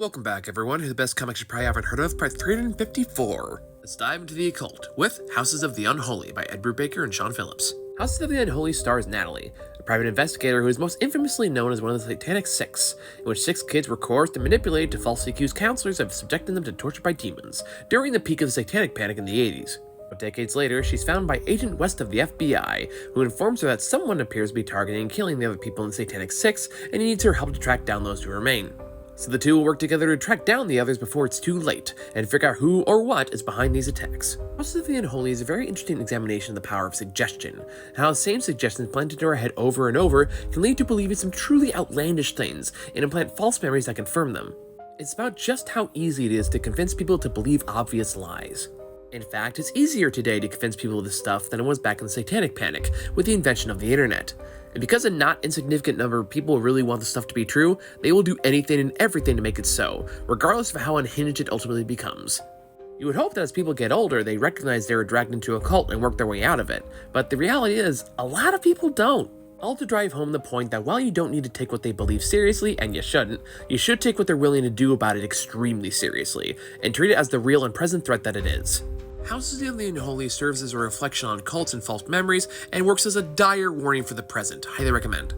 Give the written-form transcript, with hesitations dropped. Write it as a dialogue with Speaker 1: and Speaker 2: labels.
Speaker 1: Welcome back, everyone, to the best comics you probably haven't heard of, part 354. Let's dive into the occult with Houses of the Unholy by Ed Brubaker and Sean Phillips. Houses of the Unholy stars Natalie, a private investigator who is most infamously known as one of the Satanic Six, in which 6 kids were coerced and manipulated to falsely accuse counselors of subjecting them to torture by demons during the peak of the Satanic Panic in the 80s. But decades later, she's found by Agent West of the FBI, who informs her that someone appears to be targeting and killing the other people in the Satanic Six, and he needs her help to track down those who remain. So the two will work together to track down the others before it's too late, and figure out who or what is behind these attacks. Houses of the Unholy is a very interesting examination of the power of suggestion, and how the same suggestions planted into our head over and over can lead to believing some truly outlandish things, and implant false memories that confirm them. It's about just how easy it is to convince people to believe obvious lies. In fact, it's easier today to convince people of this stuff than it was back in the Satanic Panic, with the invention of the internet. And because a not insignificant number of people really want the stuff to be true, they will do anything and everything to make it so, regardless of how unhinged it ultimately becomes. You would hope that as people get older, they recognize they were dragged into a cult and work their way out of it, but the reality is, a lot of people don't. All to drive home the point that while you don't need to take what they believe seriously, and you shouldn't, you should take what they're willing to do about it extremely seriously, and treat it as the real and present threat that it is. Houses of the Unholy serves as a reflection on cults and false memories, and works as a dire warning for the present. Highly recommend.